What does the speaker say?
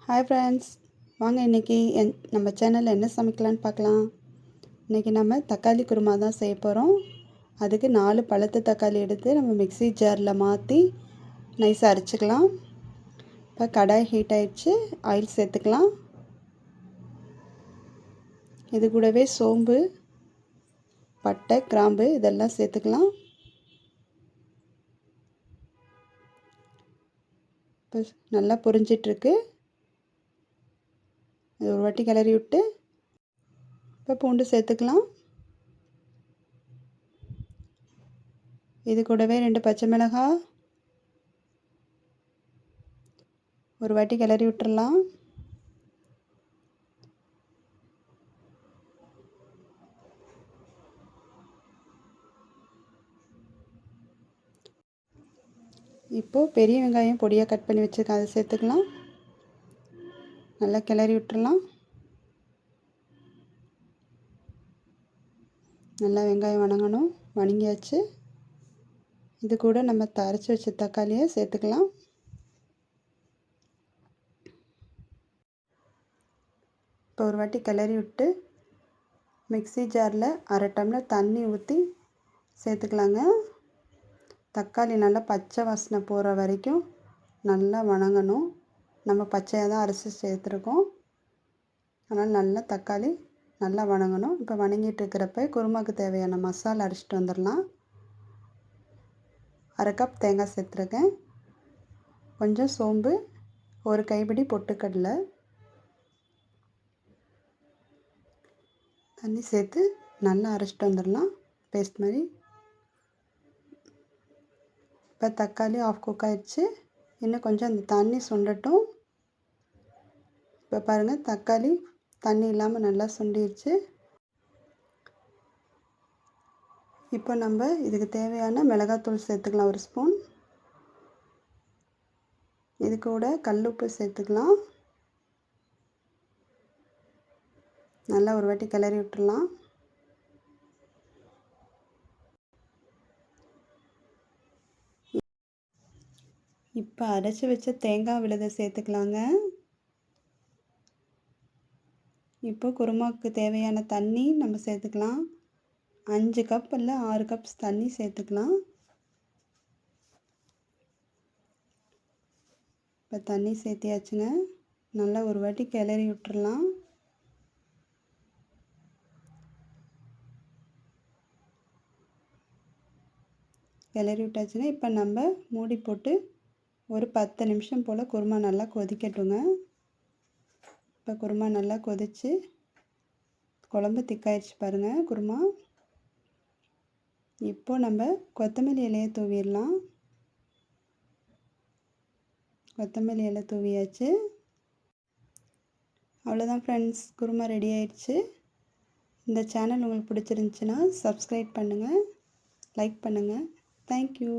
Hi friends, வாங்க இன்றைக்கி நம்ம சேனலில் என்ன சமைக்கலான்னு பார்க்கலாம். இன்றைக்கி நம்ம தக்காளி குருமா தான் செய்ய போகிறோம். அதுக்கு 4 பழுத்த தக்காளி எடுத்து நம்ம மிக்ஸி ஜாரில் மாற்றி நைஸாக அரைச்சிக்கலாம். இப்போ கடாய் ஹீட் ஆகிடுச்சு, ஆயில் சேர்த்துக்கலாம். இது கூடவே சோம்பு, பட்டை, கிராம்பு இதெல்லாம் சேர்த்துக்கலாம். இப்போ நல்லா பொரிஞ்சிட்ருக்கு. இது ஒரு வாட்டி கிளறி விட்டு இப்போ பூண்டு சேர்த்துக்கலாம். இது கூடவே 2 பச்சை மிளகாய் ஒரு வாட்டி கிளறி விட்டுறலாம். இப்போது பெரிய வெங்காயம் பொடியாக கட் பண்ணி வச்சுருக்கேன், அதை சேர்த்துக்கலாம். நல்லா கிளறி விட்டுறலாம். நல்லா வெங்காயம் வணங்கணும். வணங்கியாச்சு. இது கூட நம்ம அரைச்சி வச்ச தக்காளியை சேர்த்துக்கலாம். இப்போ ஒரு வாட்டி கிளறி விட்டு மிக்ஸி ஜாரில் 1/2 டம்ளர் தண்ணி ஊற்றி சேர்த்துக்கலாங்க. தக்காளி நல்லா பச்சை வாசனை போகிற வரைக்கும் நல்லா வணங்கணும். நம்ம பச்சையாக தான் அரைச்சி சேர்த்துருக்கோம், அதனால் நல்லா தக்காளி நல்லா வணங்கணும். இப்போ வணங்கிட்டு இருக்கிறப்ப குருமாவுக்கு தேவையான மசாலா அரைச்சிட்டு வந்துடலாம். 1/2 கப் தேங்காய் சேர்த்துருக்கேன், கொஞ்சம் சோம்பு, ஒரு கைப்பிடி பொட்டுக்கடலை, தண்ணி சேர்த்து நல்லா அரைச்சிட்டு வந்துடலாம் பேஸ்ட் மாதிரி. இப்போ தக்காளி ஆஃப் குக் ஆகிடுச்சு. இன்னும் கொஞ்சம் அந்த தண்ணி சுண்டட்டும். இப்போ பாருங்கள், தக்காளி தண்ணி இல்லாமல் நல்லா சுண்டிடுச்சு. இப்போ நம்ம இதுக்கு தேவையான மிளகாத்தூள் சேர்த்துக்கலாம், 1 ஸ்பூன். இது கூட கல்லுப்பு சேர்த்துக்கலாம். நல்லா ஒரு வாட்டி கிளறி விட்டுடலாம். இப்போ அரைச்சி வச்ச தேங்காய் விழுதை சேர்த்துக்கலாங்க. இப்போ குருமாவுக்கு தேவையான தண்ணி நம்ம சேர்த்துக்கலாம். 5 கப் இல்லை 6 கப்ஸ் தண்ணி சேர்த்துக்கலாம். இப்போ தண்ணி சேர்த்தியாச்சுங்க. நல்லா ஒரு வாட்டி கிளறி விட்டுறலாம். கிளறி விட்டாச்சுங்க. இப்போ நம்ம மூடி போட்டு ஒரு 10 நிமிஷம் போல் குருமா நல்லா கொதிக்கட்டுங்க. இப்போ குருமா நல்லா கொதிச்சு குழம்பு திக்காயிடுச்சு பாருங்கள் குருமா. இப்போ நம்ம கொத்தமல்லி இலையை தூவிடலாம். கொத்தமல்லி இலை தூவியாச்சு. அவ்வளோதான் ஃப்ரெண்ட்ஸ், குருமா ரெடி ஆயிடுச்சு. இந்த சேனல் உங்களுக்கு பிடிச்சிருந்துச்சின்னா சப்ஸ்கிரைப் பண்ணுங்கள், லைக் பண்ணுங்கள். தேங்க்யூ.